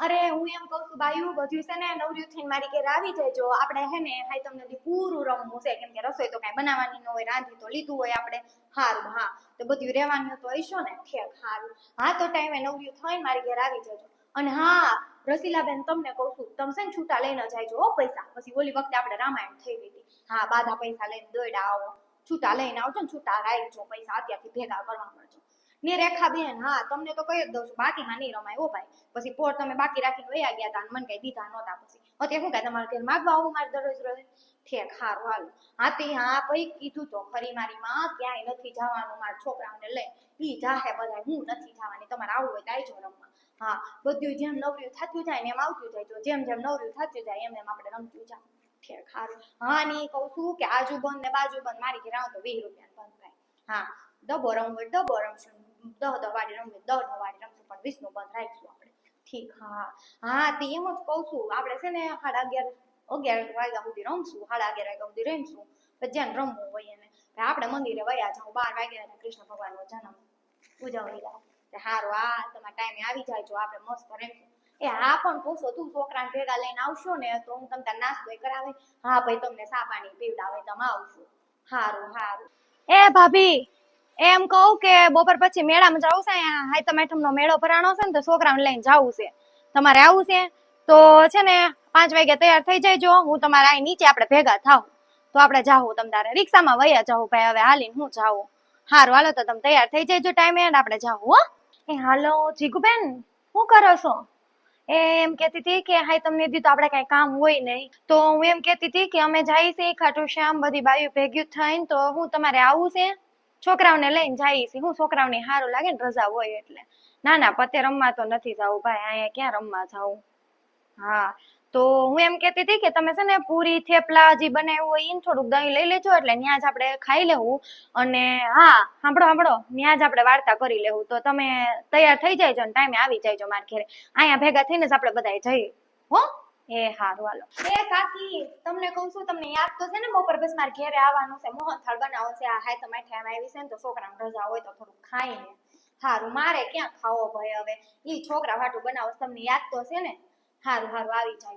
અરે હું એમ કહું છું બાયું બધું છે ને નવર્યું થઈને મારી ઘેર આવી જાય આપણે હે ને હાઈ તમને પૂરું રમવું છે કેમ કે રસોઈ તો કઈ બનાવવાની ન હોય રાંધી તો લીધું હોય આપણે હારું હા તો બધું રહેવાનું તો હશો ને ઠેક હારું હા તો ટાઈમે નવર્યું થઈને મારી ઘેર આવી જજો અને હા રસીલાબેન તમને કહું છું તમે છે ને છૂટા લઈને જાયજો હો પૈસા પછી ઓલી વખતે આપણે રામાયણ થઈ ગઈ હતી હા બાધા પૈસા લઈને દોડ્યા આવો છૂટા લઈને આવજો ને છૂટા રાખજો પૈસા અત્યારથી ભેગા કરવા મળજો ને રેખાબેન હા તમને તો કહી જ દઉં છું બાકીમાં નહીં રમાય હો ભાઈ પછી પોર તમે બાકી રાખીને વયા ગયા હતા મને કઈ દીધા નહોતા પછી અત્યારે શું કાંઈ તમારે ઘેર માગવા આવું મારે દરરોજ રોજ ઠેક હારું હાલો હા તે હા ભાઈ કીધું તો ખરી મારી માં ક્યાંય નથી જવાનું મારા છોકરાઓને લઈ ઈ જાહે બધા હું નથી જવાની તમારે આવવું હોય તો આવજો રમવા હા બધું જેમ નવર્યું થતું જાય ને એમ આવતું જાય જેમ જેમ નવર્યું થતું જાય એમ એમ આપણે રમતું જાય ઠેક હારું હા ને કહું છું કે આજુ બંધ ને બાજુ બંધ મારી ઘેર આવો તો 20 રૂપિયા બંધ થાય હા ડબ્બો રમવું ડબ્બો રમશું 10 વાળી રમવું 10 વાળી રમશું પણ 20 નું બંધ રાખશું આપણે ઠીક હા હા તે એમ જ કહું છું આપણે છે ને 11:30 વાગ્યા સુધી રમશું 11:30 વાગ્યા સુધી રમશું પછી જ્યાં રમવું હોય એને આપણે મંદિરે વયા જાઉં 12 વાગ્યા કૃષ્ણ ભગવાનનો જન્મ ઉજવણી થાય હારું આ તમારા ટાઈમે આવી જાય જો આપણે મસ્ત રમશું એ હા પણ પૂછો તું છોકરાને ભેગા લઈને આવશો ને તો હું તમને નાસ્તો કરાવે હા ભાઈ તમને સા પાણી પીવડાવે તમે આવશો હારું હારું એ ભાભી એમ કહું કે બપોર પછી મેળામાં જવું છે હાઈ તો મેઠમનો મેળો ભરાણો છે ને તો છોકરાઓને લઈને જવું છે તમારે આવું છે તો છે ને 5 વાગે તૈયાર થઈ જજો હું તમારે અહીં નીચે આપણે ભેગા થાવ તો આપણે જાવું તમ તારે રિક્ષામાં વયા જાવું ભાઈ હવે હાલીને હું જાવું હારું હાલો તો તમે તૈયાર થઈ જજો ટાઈમે અને આપણે જાવું હો એ હાલો જીગુબેન શું કરો છો એમ કહેતી હતી કે હાઈ તમને દીધું આપણે કઈ કામ હોય નહીં તો હું એમ કહેતી હતી કે અમે જઈએ છીએ ખાટુ શ્યામ બધી બાયું ભેગ્યું થઈને તો હું તમારે આવું છે છોકરાઓને લઈને જઈએ છીએ હું છોકરાઓને સારું લાગે ને રજા હોય એટલે ના ના પતે રમવા તો નથી જવું ભાઈ અહીંયા ક્યાં રમવા જાવું હા તો હું એમ કહેતી હતી કે તમે છે ને પૂરી થેપલા જે બનાવ્યું હોય એને થોડુંક દહીં લઈ લેજો એટલે ત્યાં જ આપણે ખાઈ લેવું અને હા સાંભળો ત્યાં જ આપણે વાર્તા કરી લેવું તો તમે તૈયાર થઈ જાયજો ને ટાઈમે આવી જાયજો મારા ઘરે અહીંયા ભેગા થઈને જ આપણે બધા જઈએ હો એ હારું હાલો એ કાકી તમને કહું છું તમને યાદ તો છે ને બપોર પછી મારે ઘરે આવવાનું છે મોહનથાળ બનાવો છે આ હાય તો માઠે આવી છે ને તો છોકરાને રજા હોય તો થોડુંક ખાઈને હારું મારે ક્યાં ખાવો ભાઈ હવે ઈ છોકરા હાટું બનાવો તમને યાદ તો છે ને હારું હારું આવી જાય